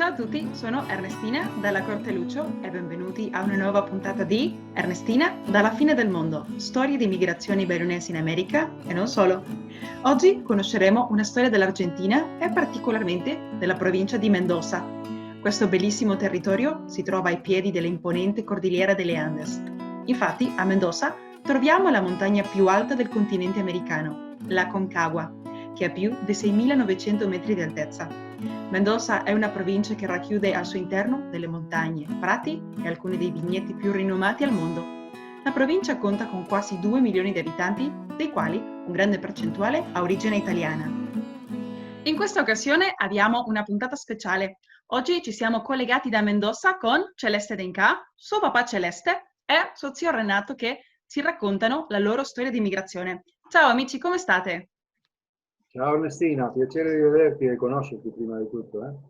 Ciao a tutti, sono Ernestina dalla Corte Lucio e benvenuti a una nuova puntata di Ernestina dalla fine del mondo, storie di migrazioni bellunesi in America e non solo. Oggi conosceremo una storia dell'Argentina e particolarmente della provincia di Mendoza. Questo bellissimo territorio si trova ai piedi dell'imponente Cordillera delle Andes. Infatti, a Mendoza troviamo la montagna più alta del continente americano, la Concagua, che ha più di 6.900 metri di altezza. Mendoza è una provincia che racchiude al suo interno delle montagne, prati e alcuni dei vigneti più rinomati al mondo. La provincia conta con quasi 2 milioni di abitanti, dei quali un grande percentuale ha origine italiana. In questa occasione abbiamo una puntata speciale. Oggi ci siamo collegati da Mendoza con Celeste Denca, suo papà Celeste e suo zio Renato che ci raccontano la loro storia di immigrazione. Ciao amici, come state? Ciao Ernestina, piacere di vederti e conoscerti prima di tutto.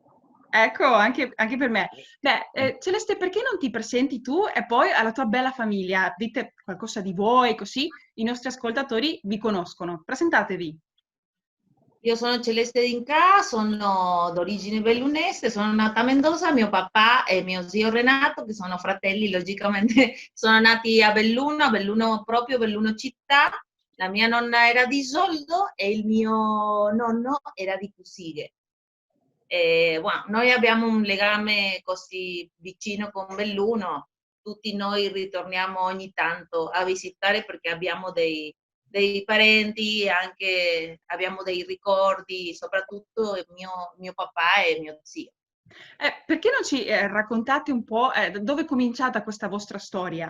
Ecco, anche per me. Beh, Celeste, perché non ti presenti tu e poi alla tua bella famiglia? Dite qualcosa di voi, così i nostri ascoltatori vi conoscono. Presentatevi. Io sono Celeste D'Inca, sono d'origine bellunese, sono nata a Mendoza, mio papà e mio zio Renato, che sono fratelli, logicamente sono nati a Belluno proprio, Belluno città. La mia nonna era di Isoldo e il mio nonno era di Cusighe. Bueno, noi abbiamo un legame così vicino con Belluno, tutti noi ritorniamo ogni tanto a visitare perché abbiamo dei parenti, anche abbiamo dei ricordi, soprattutto mio papà e mio zio. Perché non ci raccontate un po' dove è cominciata questa vostra storia?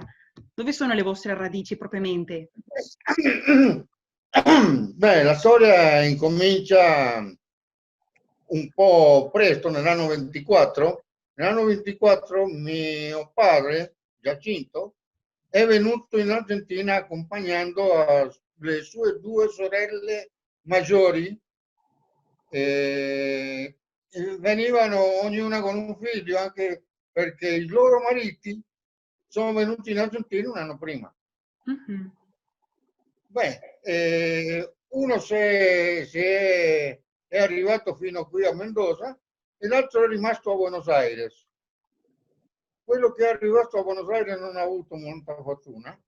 Dove sono le vostre radici propriamente? Beh, la storia incomincia un po' presto, nell'anno 24. Nell'anno 24 mio padre, Giacinto, è venuto in Argentina accompagnando le sue due sorelle maggiori. Venivano ognuna con un figlio, anche perché i loro mariti sono venuti in Argentina un anno prima. Mm-hmm. Beh, uno è arrivato fino qui a Mendoza e l'altro è rimasto a Buenos Aires. Quello che è arrivato a Buenos Aires non ha avuto molta fortuna.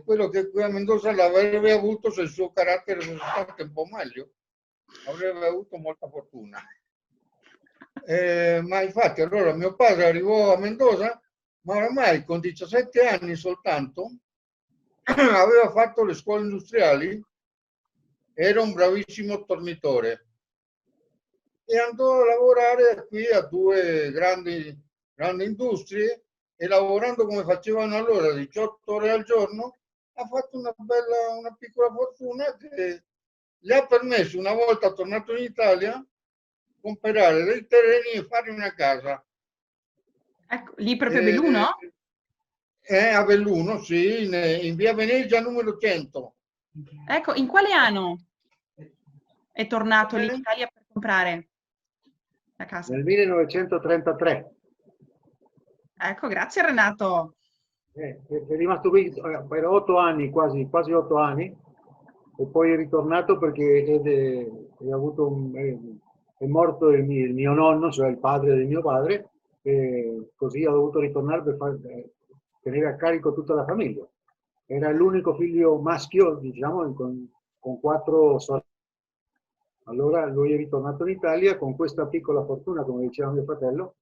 Quello che è qui a Mendoza l'avrebbe avuto se il suo carattere fosse stato un po' meglio. Avrebbe avuto molta fortuna. Ma infatti allora mio padre arrivò a Mendoza, ma oramai con 17 anni soltanto aveva fatto le scuole industriali, era un bravissimo tornitore e andò a lavorare qui a due grandi industrie e lavorando come facevano allora 18 ore al giorno ha fatto una piccola fortuna che gli ha permesso, una volta tornato in Italia, comprare dei terreni e fare una casa. Ecco, lì proprio a Belluno? A Belluno, sì, in via Venezia numero 100. Ecco, in quale anno è tornato lì in Italia per comprare la casa? Nel 1933. Ecco, grazie Renato. È rimasto qui per 8 anni, quasi 8 anni, e poi è ritornato perché è morto il mio nonno, cioè il padre del mio padre, e così ha dovuto ritornare per tenere a carico tutta la famiglia. Era l'unico figlio maschio, diciamo, con 4 sorelle. Allora lui è ritornato in Italia con questa piccola fortuna, come diceva mio fratello,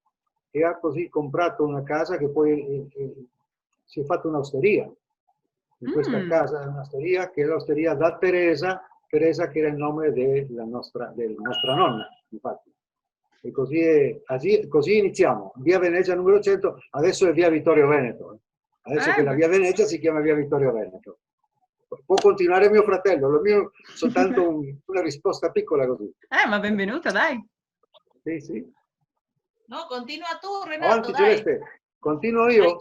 e ha così comprato una casa che poi si è fatta un'osteria. In questa casa, un'osteria che è l'osteria da Teresa che era il nome della nostra nonna, infatti. E così iniziamo. Via Venezia numero 100, adesso è via Vittorio Veneto. Adesso che la via Venezia si chiama via Vittorio Veneto. Può continuare mio fratello, lo mio soltanto una risposta piccola così. Ma benvenuta, dai. Sì, sì. No, continua tu, Renato, Avanti, dai. Celeste. Continuo io?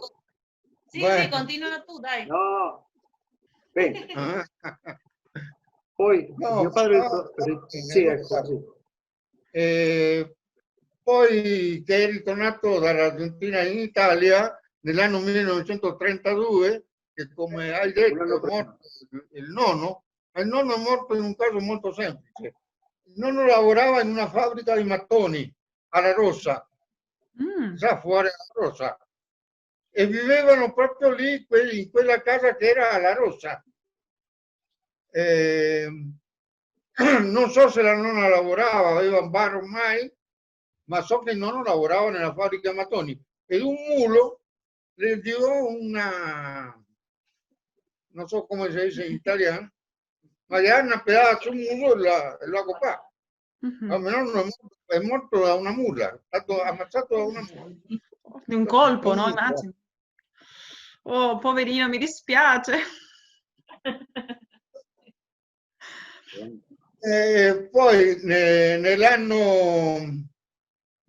Sì, sì, continua tu, dai. No. Bene. Poi mio padre... Sì, ecco, sì. Poi che è ritornato dall'Argentina in Italia nell'anno 1932, che come hai detto è morto il nonno è morto in un caso molto semplice. Il nonno lavorava in una fabbrica di mattoni alla Rossa, sa, fuori alla Rossa, e vivevano proprio lì, in quella casa che era alla Rossa. Non so se la nonna lavorava, aveva un bar ormai, ma so che il nonno lavorava nella fabbrica mattoni, e un mulo le dio una, non so come si dice in italiano, ma gli hanno pedazo un mulo e lo copà. Ma mio nonno è morto da una mula, è stato ammazzato da una mula. Di un colpo, no? Immagino. Oh, poverino, mi dispiace. Poi nell'anno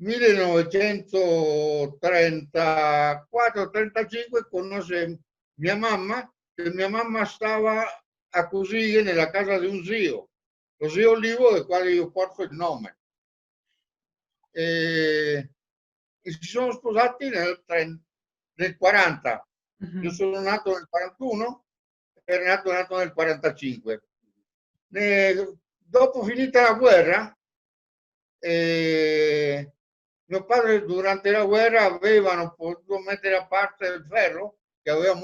1934-35 conosce mia mamma, che mia mamma stava a Cosiglie nella casa di un zio, lo zio Olivo, del quale io porto il nome. E si sono sposati nel 40. Io sono nato nel 41, e Renato è nato nel 45. Dopo finita la guerra, mio padre durante la guerra avevano potuto mettere a parte il ferro, che aveva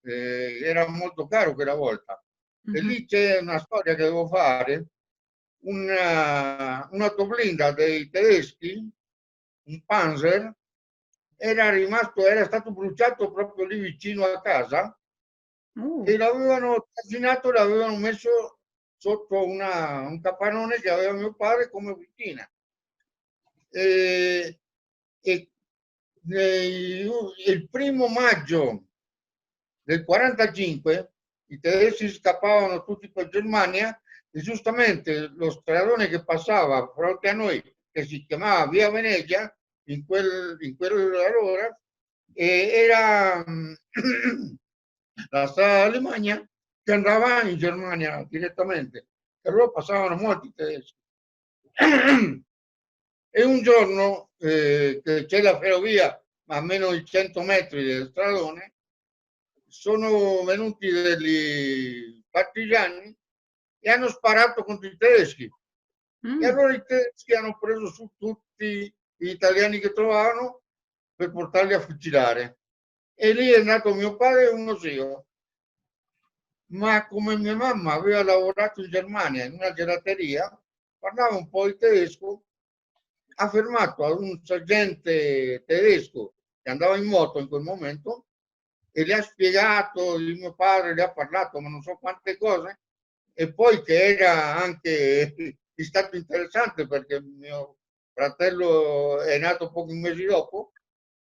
era molto caro quella volta. E lì c'è una storia che devo fare. Un'autoblinda dei tedeschi, un Panzer, era stato bruciato proprio lì vicino a casa, e l'avevano trascinato, l'avevano messo sotto un capannone che aveva mio padre come cucina. Il 1° maggio del 45 i tedeschi scappavano tutti per Germania, e giustamente lo stradone che passava fronte a noi, che si chiamava Via Venezia, in quell'ora, era la strada d'Alemagna che andava in Germania direttamente, e loro passavano molti tedeschi. E un giorno che c'è la ferrovia a meno di 100 metri del stradone, sono venuti degli partigiani e hanno sparato contro i tedeschi. E allora i tedeschi hanno preso su tutti gli italiani che trovavano per portarli a fucilare. E lì è nato mio padre e uno zio. Ma come mia mamma aveva lavorato in Germania in una gelateria, parlava un po' il tedesco, ha fermato a un sergente tedesco che andava in moto in quel momento e le ha spiegato di mio padre, le ha parlato, ma non so quante cose, e poi che era anche è stato interessante perché mio fratello è nato pochi mesi dopo,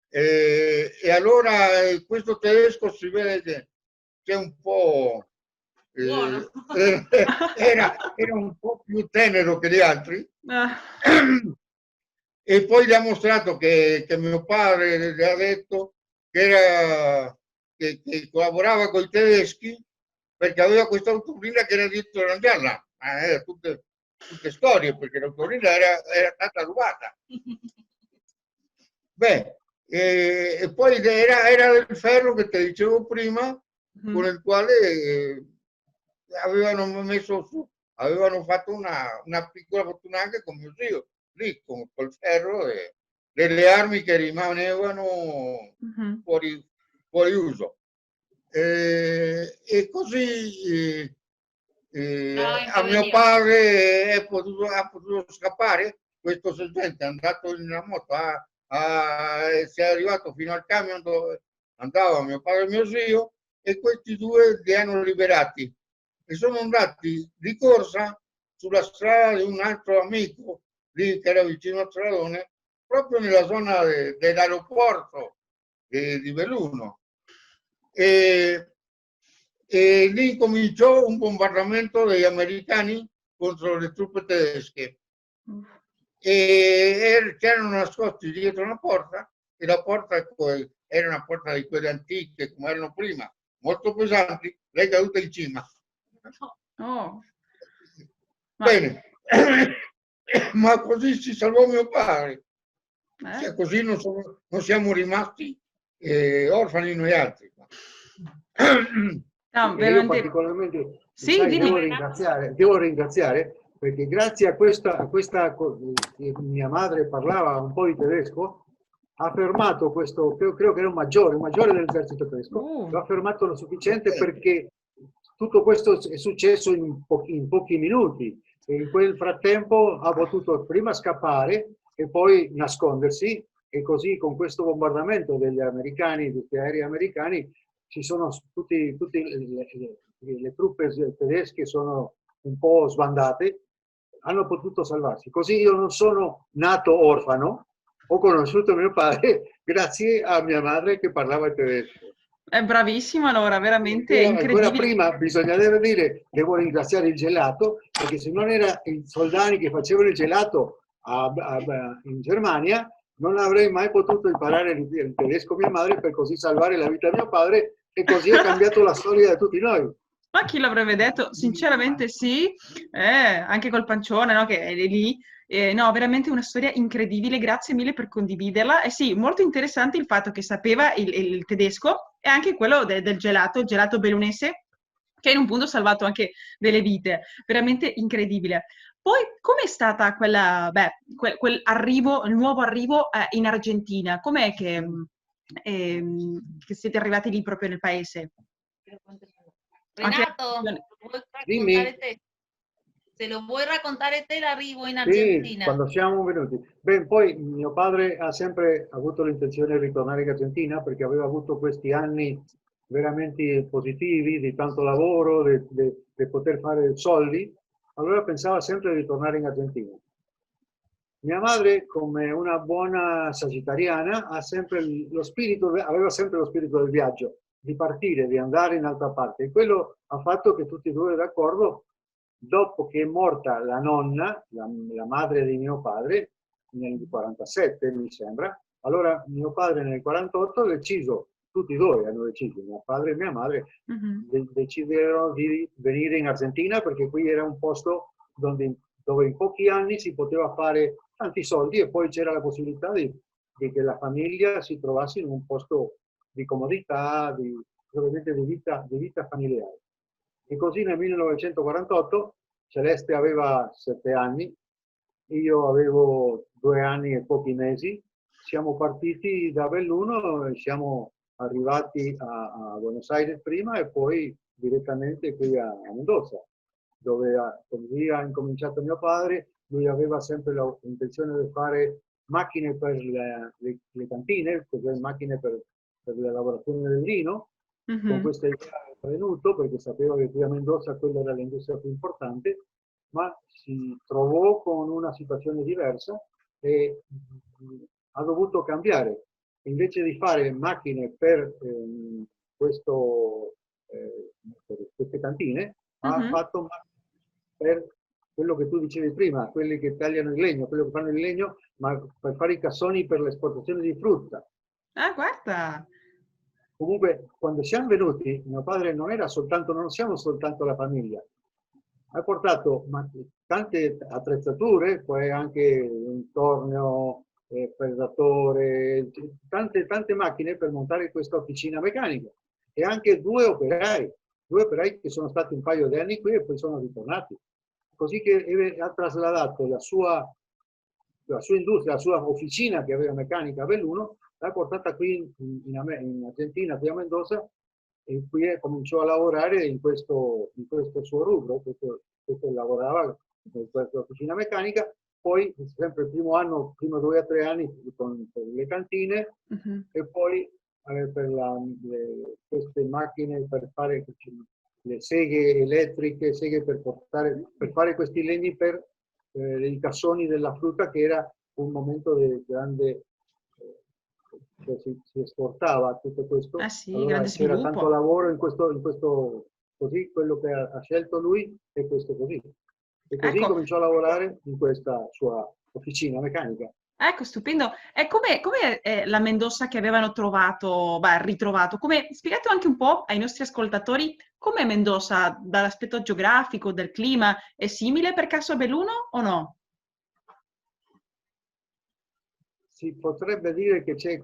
e allora questo tedesco si vede che c'è un po' era un po' più tenero che gli altri. E poi gli ha mostrato che mio padre le ha detto che collaborava con i tedeschi perché aveva questa autoblinda che era dietro la gialla. Tutte storie, perché l'autoblinda era stata rubata. Beh, e poi era del ferro che ti dicevo prima, con il quale avevano fatto una piccola fortuna anche con mio zio, lì col ferro e delle armi che rimanevano fuori uso. E così a mio padre ha potuto scappare. Questo sergente è andato in una moto, si è arrivato fino al camion dove andava mio padre e mio zio, e questi due li hanno liberati e sono andati di corsa sulla strada di un altro amico lì che era vicino al stradone, proprio nella zona dell'aeroporto di Belluno. E lì cominciò un bombardamento degli americani contro le truppe tedesche, e c'erano nascosti dietro una porta, e la porta era una porta di quelle antiche come erano prima, molto pesanti. Lei è caduta in cima. Bene, ma così si salvò mio padre. Cioè, così non siamo rimasti orfani noi altri. Io particolarmente devo ringraziare perché grazie a mia madre parlava un po' di tedesco, ha fermato questo, credo che era un maggiore dell'esercito tedesco, lo ha fermato lo sufficiente perché tutto questo è successo in pochi minuti e in quel frattempo ha potuto prima scappare e poi nascondersi, e così con questo bombardamento degli americani, degli aerei americani, ci sono tutte le truppe tedesche sono un po' sbandate, hanno potuto salvarsi. Così io non sono nato orfano, ho conosciuto mio padre grazie a mia madre che parlava tedesco. È bravissimo, allora, veramente Ancora incredibile. prima bisogna dire, devo ringraziare il gelato, perché se non era i soldati che facevano il gelato in Germania, non avrei mai potuto imparare il tedesco mia madre per così salvare la vita a mio padre, e così è cambiato la storia di tutti noi. Ma chi l'avrebbe detto? Sinceramente sì, anche col pancione, no, che è lì. No, veramente una storia incredibile, grazie mille per condividerla. E sì, molto interessante il fatto che sapeva il tedesco e anche quello del gelato, il gelato bellunese, che in un punto ha salvato anche delle vite. Veramente incredibile. Poi, com'è stata quel arrivo, il nuovo arrivo in Argentina? Com'è che siete arrivati lì proprio nel paese? Renato, vuoi raccontare te? Se lo vuoi raccontare te l'arrivo in Argentina. Sì, quando siamo venuti. Beh, poi mio padre ha sempre avuto l'intenzione di ritornare in Argentina perché aveva avuto questi anni veramente positivi, di tanto lavoro, di poter fare soldi. Allora pensava sempre di ritornare in Argentina. Mia madre, come una buona sagitariana, aveva sempre lo spirito del viaggio, di partire, di andare in altra parte. E quello ha fatto che tutti e due d'accordo, dopo che è morta la nonna, la madre di mio padre, nel 47 mi sembra, allora mio padre nel 48 ha deciso, tutti e due hanno deciso, mio padre e mia madre, decisero di venire in Argentina perché qui era un posto dove in pochi anni si poteva fare tanti soldi e poi c'era la possibilità di che la famiglia si trovasse in un posto di comodità, probabilmente di vita familiare. E così nel 1948 Celeste aveva 7 anni, io avevo 2 anni e pochi mesi, siamo partiti da Belluno e siamo arrivati a Buenos Aires prima e poi direttamente qui a Mendoza, dove così ha incominciato mio padre. Lui aveva sempre l'intenzione di fare macchine per le cantine, cioè macchine per la lavorazione del vino. Con questa idea è venuto perché sapeva che qui a Mendoza quella era l'industria più importante, ma si trovò con una situazione diversa e ha dovuto cambiare. Invece di fare macchine per queste cantine, ha fatto per quello che tu dicevi prima, quelli che tagliano il legno, quello che fanno il legno, ma per fare i cassoni per l'esportazione di frutta. Ah, guarda! Comunque, quando siamo venuti, mio padre non siamo soltanto la famiglia, ha portato tante attrezzature, poi anche un tornio, fredatore, tante macchine per montare questa officina meccanica e anche due operai che sono stati un paio di anni qui e poi sono ritornati. Così che ha trasladato la sua industria, la sua officina che aveva meccanica a Belluno, l'ha portata qui in Argentina, qui a Mendoza, e qui cominciò a lavorare in questo suo rubro, questo lavorava in questa officina meccanica, poi sempre il primo anno, prima 2 o 3 anni per le cantine e poi queste macchine per fare le seghe elettriche, seghe per fare questi legni per i cassoni della frutta, che era un momento di grande, cioè si esportava tutto questo. Sì, allora grande c'era sviluppo. tanto lavoro in questo così, quello che ha scelto lui è questo così. E così Ecco. cominciò a lavorare in questa sua officina meccanica. Ecco, stupendo. E com'è la Mendoza che avevano ritrovato? Spiegate anche un po' ai nostri ascoltatori com'è Mendoza dall'aspetto geografico, del clima, è simile per caso a Belluno o no? Si potrebbe dire che c'è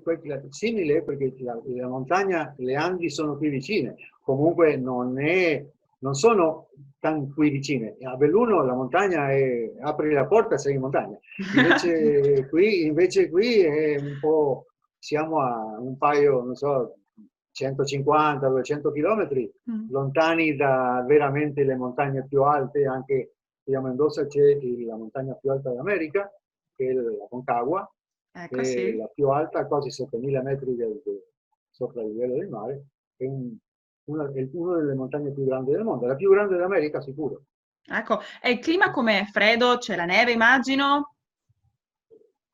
simile perché la montagna, le Andi sono qui vicine, comunque non è non sono tan qui vicine. A Belluno la montagna è, apri la porta e sei in montagna. Invece qui è un po', siamo a un paio, non so, 150-200 chilometri lontani da veramente le montagne più alte. Anche qui a Mendoza c'è la montagna più alta d'America, che è la Concagua, Ecco, che è sì. la più alta, a quasi 7.000 metri sopra il livello del mare. È una delle montagne più grandi del mondo, la più grande d'America sicuro. Ecco, e il clima com'è? Freddo? C'è la neve, immagino?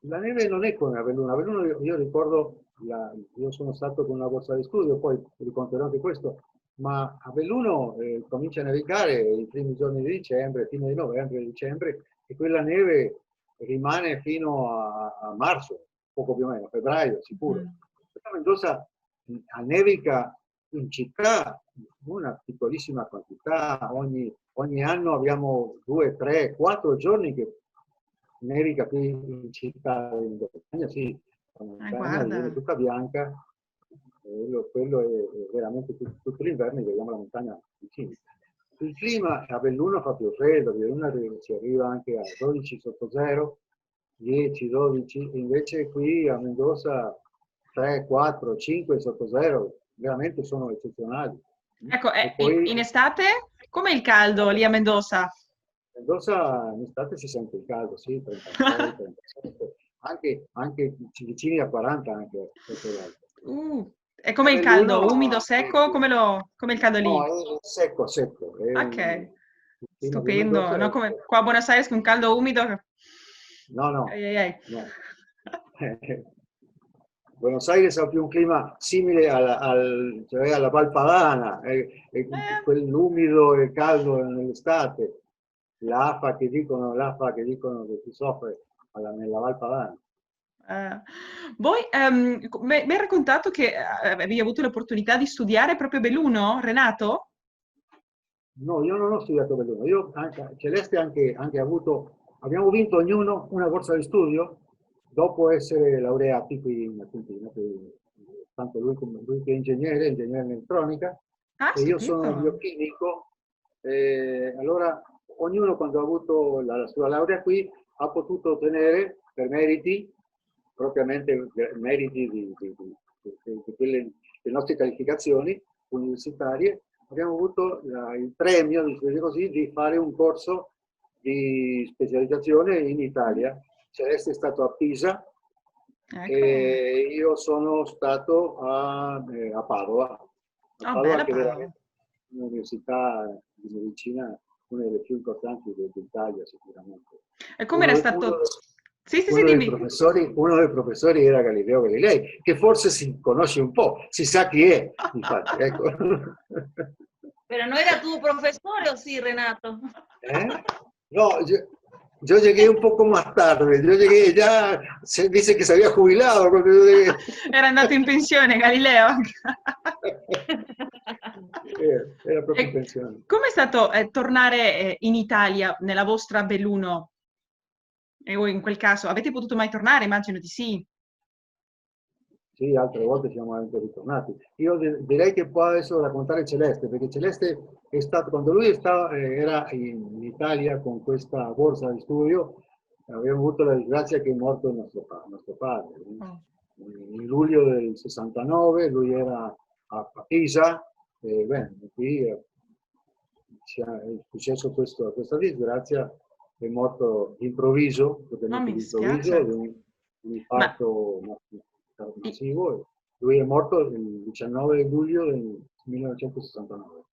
La neve non è come a Belluno. A Belluno io ricordo, io sono stato con una borsa di studio, poi racconterò anche questo, ma a Belluno comincia a nevicare i primi giorni di dicembre, fine di novembre e dicembre, e quella neve rimane fino a marzo, poco più o meno, febbraio sicuro. A Mendoza nevica in città una piccolissima quantità, ogni anno abbiamo 2, 3, 4 giorni che nevica qui in città, in montagna, sì, la montagna viene tutta bianca, quello è veramente tutto l'inverno vediamo la montagna vicino. Il clima a Belluno fa più freddo, a Belluno si arriva anche a 12 sotto zero, 10, 12, invece qui a Mendoza 3, 4, 5 sotto zero, veramente sono eccezionali. Ecco, E poi in estate com'è il caldo lì a Mendoza? Mendoza in estate si sente il caldo, sì, 36, 37, anche vicini a 40 anche. E com'è il caldo? Umido, secco? Com'è il caldo lì? No, è secco, secco. Ok, Di stupendo. Mendoza No, come qua a Buenos Aires con un caldo umido. No, no. Ai. No. Buenos Aires ha più un clima simile cioè alla Val Padana, quell'umido e caldo nell'estate, l'afa che dicono che si soffre nella Val Padana. Voi mi hai raccontato che avevi avuto l'opportunità di studiare proprio a Belluno, Renato? No, io non ho studiato a Belluno, Celeste anche abbiamo vinto ognuno una borsa di studio dopo essere laureati qui in Argentina, tanto lui che è ingegnere in elettronica, e io sono biochimico, allora ognuno quando ha avuto la sua laurea qui ha potuto ottenere per meriti, propriamente meriti di quelle le nostre qualificazioni universitarie, abbiamo avuto il premio, di fare un corso di specializzazione in Italia. Celeste è stato a Pisa, ecco. E io sono stato a Padova. A Padova, che è veramente un'università di medicina, una delle più importanti d'Italia sicuramente. E come era stato? Uno dei professori era Galileo Galilei, che forse si conosce un po', si sa chi è, infatti. Ecco. Pero no era tu profesor, ¿o sí, Renato? No, yo llegué un poco más tarde, yo llegué ya, se dice que se había jubilado. Era andato in pensione Galileo. Era proprio in pensione. Com'è stato tornare in Italia, nella vostra Belluno? E voi in quel caso, avete potuto mai tornare? Immagino di sì. Sì, altre volte siamo anche ritornati. Io direi che può adesso raccontare Celeste, perché Celeste è stato, quando lui era in Italia con questa borsa di studio, abbiamo avuto la disgrazia che è morto il nostro padre. In luglio del 69, lui era a Pisa, e bene, qui è successo questa disgrazia, è morto d'improvviso, mi dispiace. di un infarto massivo. Lui è morto il 19 luglio del 1969.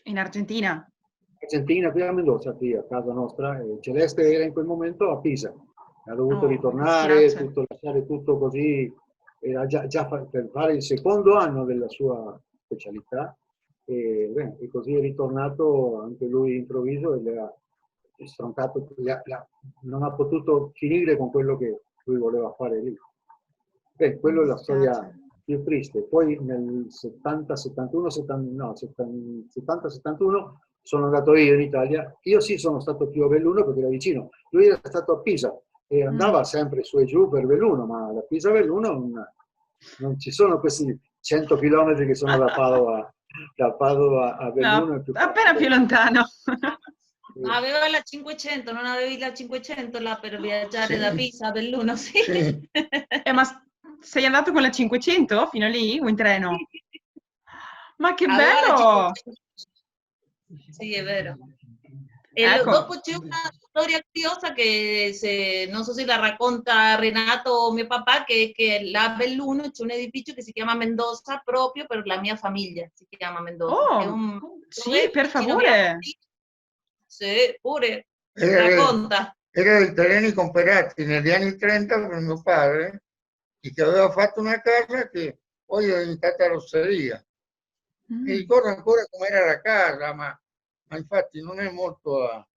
In Argentina? Argentina, qui a Mendoza, qui a casa nostra. Celeste era in quel momento a Pisa. Ha dovuto ritornare, lasciare tutto così. Era già per fare il secondo anno della sua specialità. E così è ritornato anche lui improvviso e le ha stroncato, non ha potuto finire con quello che lui voleva fare lì. Quella è la storia più triste. Poi nel 70-71 sono andato io in Italia. Io sì sono stato più a Belluno perché era vicino. Lui era stato a Pisa e andava sempre su e giù per Belluno, ma da Pisa a Belluno non ci sono questi 100 chilometri che sono da Padova da Padova a Belluno No, è più appena più lontano. Ma aveva la 500, non avevi la 500 là per viaggiare da Sì. Pisa a Belluno, sì. Sì. Ma sei andato con la 500 fino lì o in treno? Ma che Aveva la bello! 500. Sì, è vero. Ecco. Dopo c'è una storia curiosa che non so se la racconta Renato o mio papà, che là a Belluno c'è un edificio che si chiama Mendoza proprio per la mia famiglia, si chiama Mendoza. È Oh, un, sì, dove per vicino a Via favore. Monti. Sì, pure. Era, Racconta. era dei terreni comprati negli anni 30 per mio padre, e che aveva fatto una casa che poi è diventata rosseria. Mi ricordo ancora com'era la casa, ma infatti non è molto...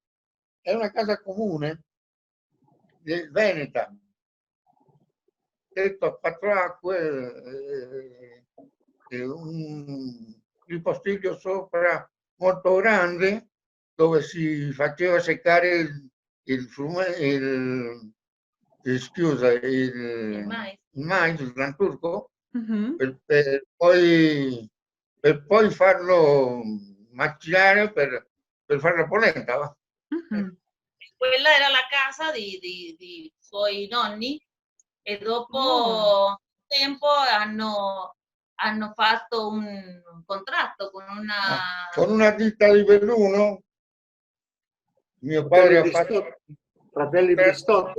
è una casa comune, veneta, tetto a quattro acque, il postiglio sopra molto grande, dove si faceva seccare il frume, scusa, Il mais. il mais, il gran turco, Mhm. per poi farlo macinare per fare la polenta. Va? Mhm. Quella era la casa di suoi nonni e Oh, dopo un tempo hanno fatto un contratto con Con una... una ditta di Belluno, mio padre Fratelli ha fatto Bristol, fratelli Bristol,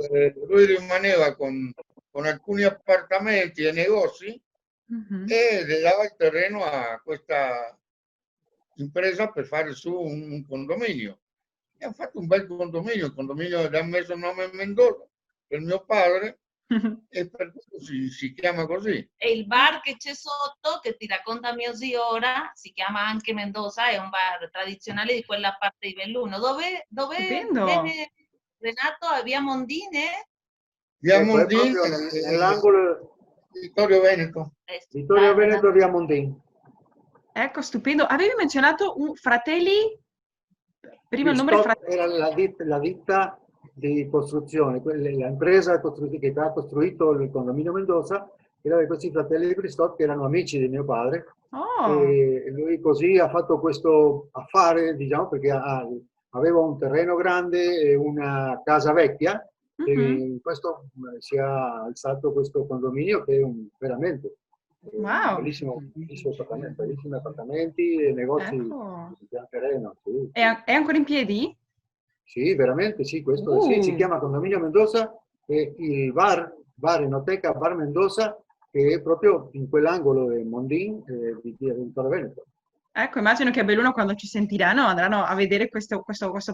lui rimaneva con alcuni appartamenti e negozi mhm. e le dava il terreno a questa impresa per fare su un condominio. E hanno fatto un bel condominio, il condominio gli ha messo il nome Mendoza per mio padre e per questo si chiama così. E il bar che c'è sotto, che ti racconta mio zio ora, si chiama anche Mendoza, è un bar tradizionale di quella parte di Belluno. Dove Stupendo. viene Renato? A Via Mondine? Via ecco, è Mondin, proprio nell'angolo Vittorio Veneto. Vittorio Veneto via Mondin. Ecco, stupendo. Avevi menzionato un fratelli, prima il nome Bristol era la ditta di costruzione, l'impresa che ha costruito il condominio Mendoza era di questi fratelli di Bristol che erano amici di mio padre Oh, e lui così ha fatto questo affare, diciamo, perché aveva un terreno grande e una casa vecchia e mhm. in questo si è alzato questo condominio che è veramente Wow, bellissimi appartamenti e negozi ecco. di pian terreno. Sì, È, sì. è ancora in piedi? Sì, veramente sì, questo sì, si chiama Condominio Mendoza e il bar Enoteca Bar Mendoza che è proprio in quell'angolo di Mondin di Vittorio Veneto. Ecco, immagino che a Belluno quando ci sentiranno andranno a vedere questo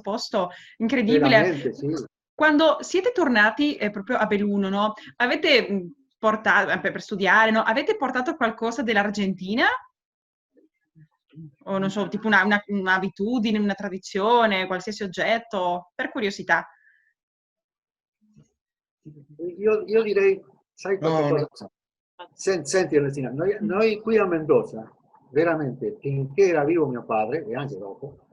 posto incredibile. Veramente sì. Quando siete tornati proprio a Belluno, no? Avete portato, per studiare, no? Avete portato qualcosa dell'Argentina? O non so, tipo un'abitudine, una tradizione, qualsiasi oggetto, per curiosità. Io direi, sai qualche No, cosa? no. Senti Ernestina, noi qui a Mendoza, veramente, finché era vivo mio padre, e anche dopo,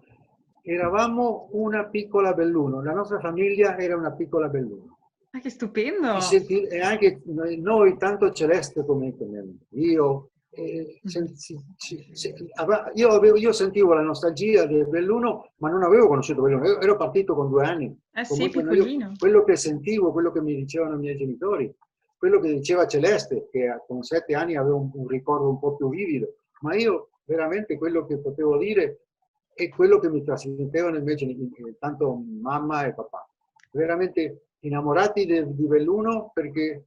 eravamo una piccola Belluno, la nostra famiglia era una piccola Belluno. Ah, che stupendo! E anche noi, tanto Celeste come io, io sentivo la nostalgia del Belluno, ma non avevo conosciuto Belluno, ero partito con 2 anni. Eh sì, Comunque piccolino. quello che sentivo, quello che mi dicevano i miei genitori, quello che diceva Celeste, che con 7 anni aveva un ricordo un po' più vivido, ma io veramente quello che potevo dire è quello che mi trasmettevano i miei genitori, tanto mamma e papà. Veramente innamorati di Belluno perché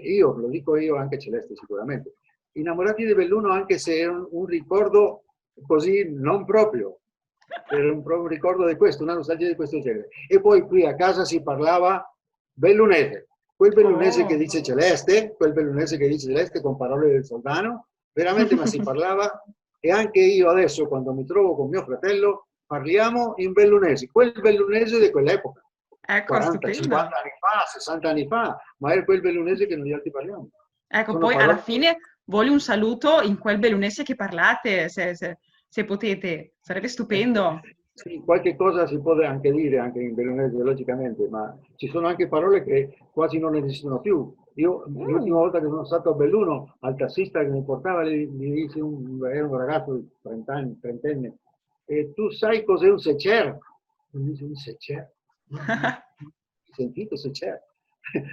io, lo dico io anche Celeste sicuramente, innamorati di Belluno anche se è un ricordo così non proprio, era un ricordo di questo, una nostalgia di questo genere. E poi qui a casa si parlava bellunese, quel bellunese che Oh. dice Celeste, quel bellunese che dice Celeste con parole del Soldano, veramente, ma si parlava e anche io adesso quando mi trovo con mio fratello parliamo in bellunese, quel bellunese di quell'epoca. Ecco, 40, stupendo. 50 anni fa, 60 anni fa, ma è quel bellunese che noi altri parliamo. Ecco, Sono poi alla parole fine voglio un saluto in quel bellunese che parlate, se potete. Sarebbe stupendo. Sì, qualche cosa si può anche dire anche in bellunese, logicamente, ma ci sono anche parole che quasi non esistono più. Io l'ultima volta che sono stato a Belluno, al tassista che mi portava, gli disse, era un ragazzo di 30 anni, trentenne, e tu sai cos'è un secer? Mi dice, un secer? No, no, ho sentito secer.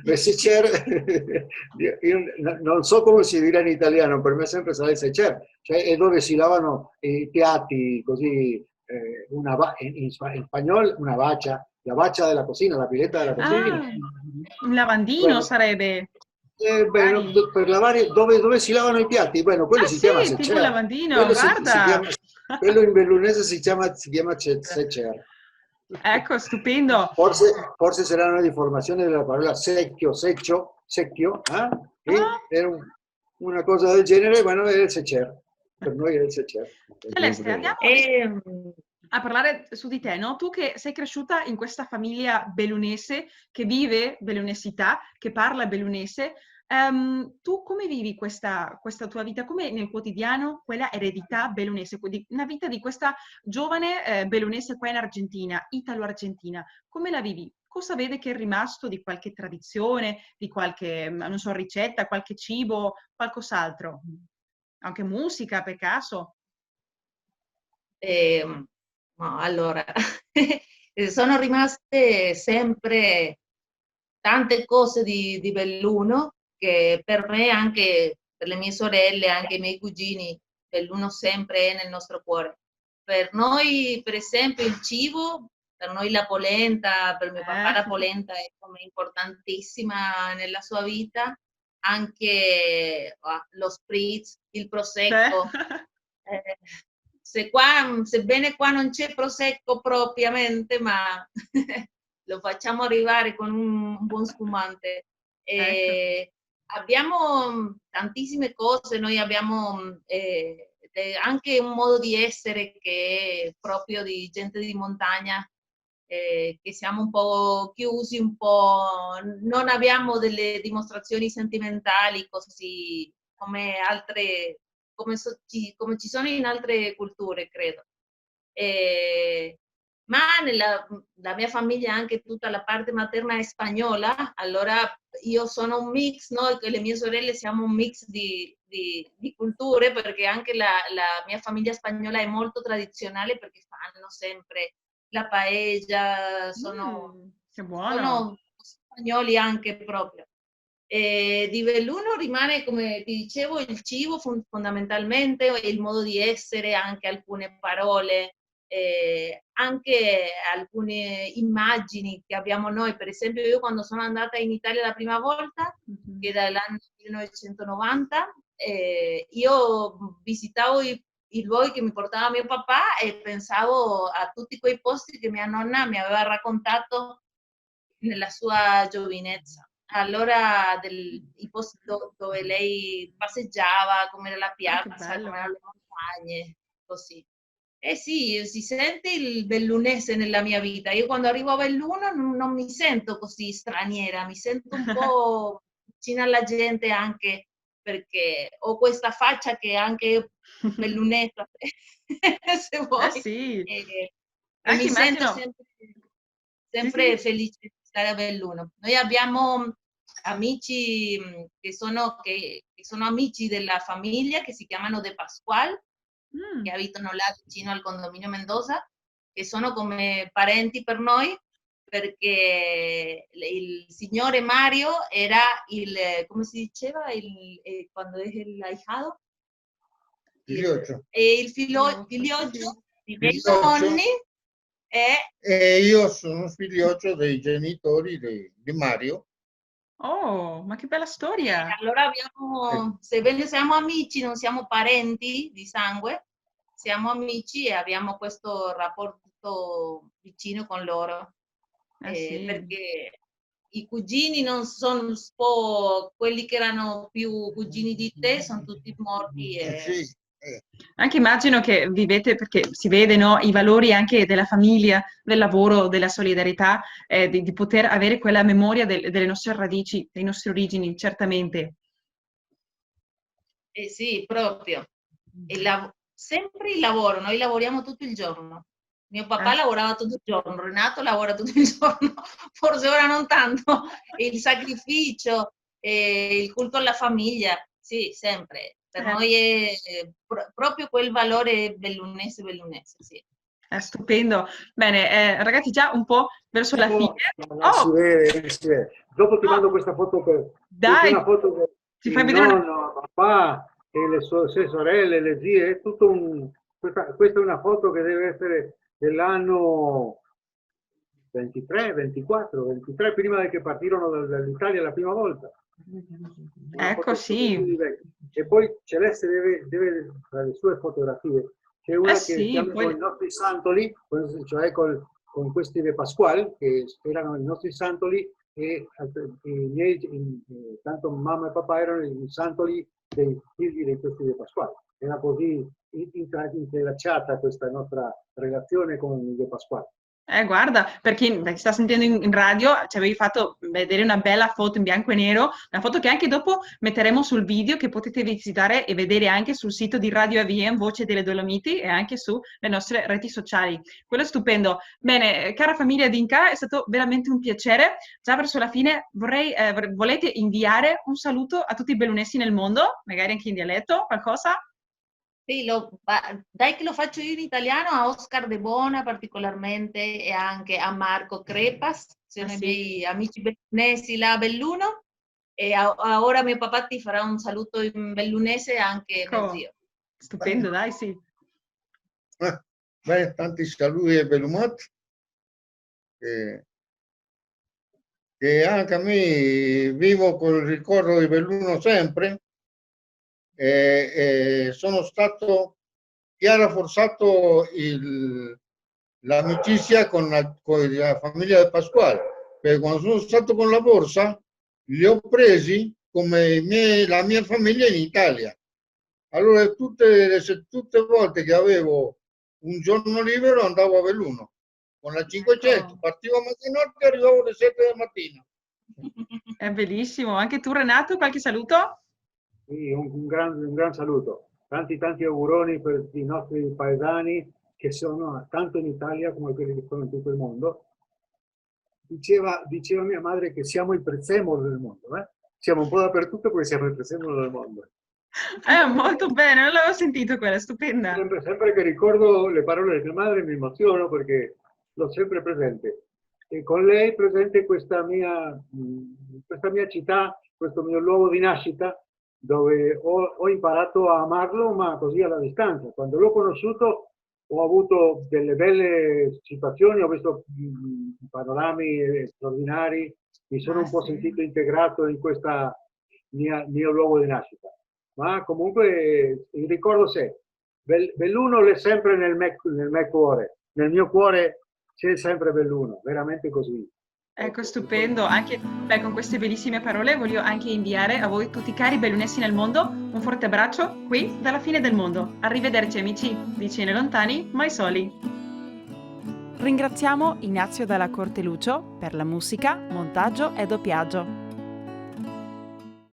Beh, secer, io non so come si dirà in italiano, per me sempre sarà il secer, cioè è dove si lavano i piatti così, in spagnolo una bacia, la bacia della cucina, la piletta della cucina. Ah, un lavandino Bueno, sarebbe, beh, magari. per lavare, dove si lavano i piatti? Bueno, quello Ah si chiama sì, tipo un secer, lavandino, quello si guarda! chiama, quello in bellunese si chiama secer. Ecco, stupendo. Forse sarà una deformazione della parola secchio, secchio, secchio, Ah, che era una cosa del genere, bueno, è il secer. Per noi è il secer. Celeste, andiamo E, a parlare su di te, no? Tu che sei cresciuta in questa famiglia bellunese, che vive bellunesità, che parla bellunese, tu come vivi questa tua vita? Come nel quotidiano quella eredità bellunese, quindi una vita di questa giovane bellunese qua in Argentina, italo-argentina, come la vivi? Cosa vede che è rimasto di qualche tradizione, di qualche, non so, ricetta, qualche cibo, qualcos'altro? Anche musica, per caso? ma allora, sono rimaste sempre tante cose di Belluno che per me, anche per le mie sorelle, anche i miei cugini, Belluno sempre è nel nostro cuore. Per noi, per esempio, il cibo, per noi la polenta, per mio papà la polenta è come importantissima nella sua vita, anche lo spritz, il Beh. prosecco. Eh, sebbene qua non c'è prosecco propriamente, ma lo facciamo arrivare con un buon spumante. Ecco. Abbiamo tantissime cose, noi abbiamo anche un modo di essere che è proprio di gente di montagna, che siamo un po' chiusi, un po', non abbiamo delle dimostrazioni sentimentali così come altre, come ci sono in altre culture, credo. Ma la mia famiglia, anche tutta la parte materna è spagnola, allora io sono un mix, noi con le mie sorelle siamo un mix di culture, perché anche la mia famiglia spagnola è molto tradizionale perché fanno sempre la paella, Che buono. sono spagnoli anche proprio. Di Belluno rimane, come ti dicevo, il cibo fondamentalmente, il modo di essere, anche alcune parole, anche alcune immagini che abbiamo noi. Per esempio, io quando sono andata in Italia la prima volta, che era l'anno 1990, io visitavo i luoghi che mi portava mio papà e pensavo a tutti quei posti che mia nonna mi aveva raccontato nella sua giovinezza. Allora i posti dove lei passeggiava, come era la Ah, che piazza, bello. come erano le montagne, così. Eh sì, si sente il bellunese nella mia vita. Io quando arrivo a Belluno non mi sento così straniera, mi sento un po' vicina alla gente, anche perché ho questa faccia che è anche bellunesa, se Eh vuoi, sì, e anche mi sento immagino, sempre, sì, sempre sì, felice di stare a Belluno. Noi abbiamo amici che sono amici della famiglia, che si chiamano De Pasqual, che mm, abitano là vicino al condominio Mendoza, che sono come parenti per noi, perché il signore Mario era come si diceva, quando è il ahijado? Figlioccio. Il sì, sì. figliocio di miei Figlioccio. nonni è. E io sono figlioccio dei genitori di Mario. Oh, ma che bella storia. Allora Eh, sebbene siamo amici, non siamo parenti di sangue, siamo amici e abbiamo questo rapporto vicino con loro, Eh sì. perché i cugini non sono un po' quelli che erano più cugini di te, sono tutti morti. sì, Anche immagino che vivete, perché si vede, no, i valori anche della famiglia, del lavoro, della solidarietà, di poter avere quella memoria delle nostre radici, dei nostri origini, certamente. Sì, proprio. Sempre il lavoro, noi lavoriamo tutto il giorno. Mio papà lavorava tutto il giorno, Renato lavora tutto il giorno, forse ora non tanto. Il sacrificio, il culto alla famiglia, sì, sempre. Per noi è proprio quel valore bellunese, sì. È stupendo. Bene, ragazzi, già un po' verso la fine. Si vede, si vede. Dopo ti mando questa foto Dai, una foto ci fai del vedere nonno, papà e le sue sorelle, le zie, è tutto questa è una foto che deve essere dell'anno 23, 24, 23, prima che partirono dall'Italia la prima volta. Ecco, sì. E poi Celeste deve tra le sue fotografie, c'è una che sì, siamo poi... con i nostri santoli, cioè con questi de Pasquale, che erano i nostri santoli, e tanto mamma e papà erano i santoli dei figli di questi de Pasquale. Era così intralciata questa nostra relazione con i de Pasquale. Guarda, per chi sta sentendo in radio, ci avevi fatto vedere una bella foto in bianco e nero, una foto che anche dopo metteremo sul video, che potete visitare e vedere anche sul sito di Radio AVM, Voce delle Dolomiti, e anche sulle nostre reti sociali. Quello è stupendo. Bene, cara famiglia Dinka, è stato veramente un piacere. Già verso la fine volete inviare un saluto a tutti i bellunesi nel mondo, magari anche in dialetto, qualcosa? Sì, dai che lo faccio io in italiano, a Oscar De Bona particolarmente e anche a Marco Crepas, sono i miei amici bellunesi là a Belluno, e ora mio papà ti farà un saluto in bellunese anche mio zio. Stupendo, dai, sì. Bene, tanti saluti a Bellumat, che anche a me vivo col ricordo di Belluno sempre. Sono stato che ha rafforzato l'amicizia con la famiglia del Pasquale, perché quando sono stato con la borsa li ho presi come la mia famiglia in Italia. Allora tutte le volte che avevo un giorno libero andavo a Belluno con la 500, partivo a mezzanotte e arrivavo alle 7 del mattino. È bellissimo. Anche tu, Renato, qualche saluto? Sì, un gran saluto. Tanti auguroni per i nostri paesani che sono tanto in Italia come quelli che sono in tutto il mondo. Diceva mia madre che siamo il prezzemolo del mondo. Siamo un po' dappertutto perché siamo il prezzemolo del mondo. Molto bene, non l'avevo sentito quella, stupenda. Sempre che ricordo le parole di mia madre mi emoziono perché l'ho sempre presente. E con lei presente questa mia città, questo mio luogo di nascita, dove ho imparato a amarlo, ma così alla distanza. Quando l'ho conosciuto ho avuto delle belle situazioni, ho visto panorami straordinari, mi sono un po' sentito integrato in questo mio luogo di nascita. Ma comunque il ricordo c'è. Belluno è sempre nel mio cuore. Nel mio cuore c'è sempre Belluno, veramente così. Ecco, stupendo. Anche con queste bellissime parole voglio anche inviare a voi tutti cari bellunesi nel mondo un forte abbraccio qui dalla fine del mondo. Arrivederci amici, vicini e lontani, mai soli. Ringraziamo Ignazio Dalla Corte Lucio per la musica, montaggio e doppiaggio.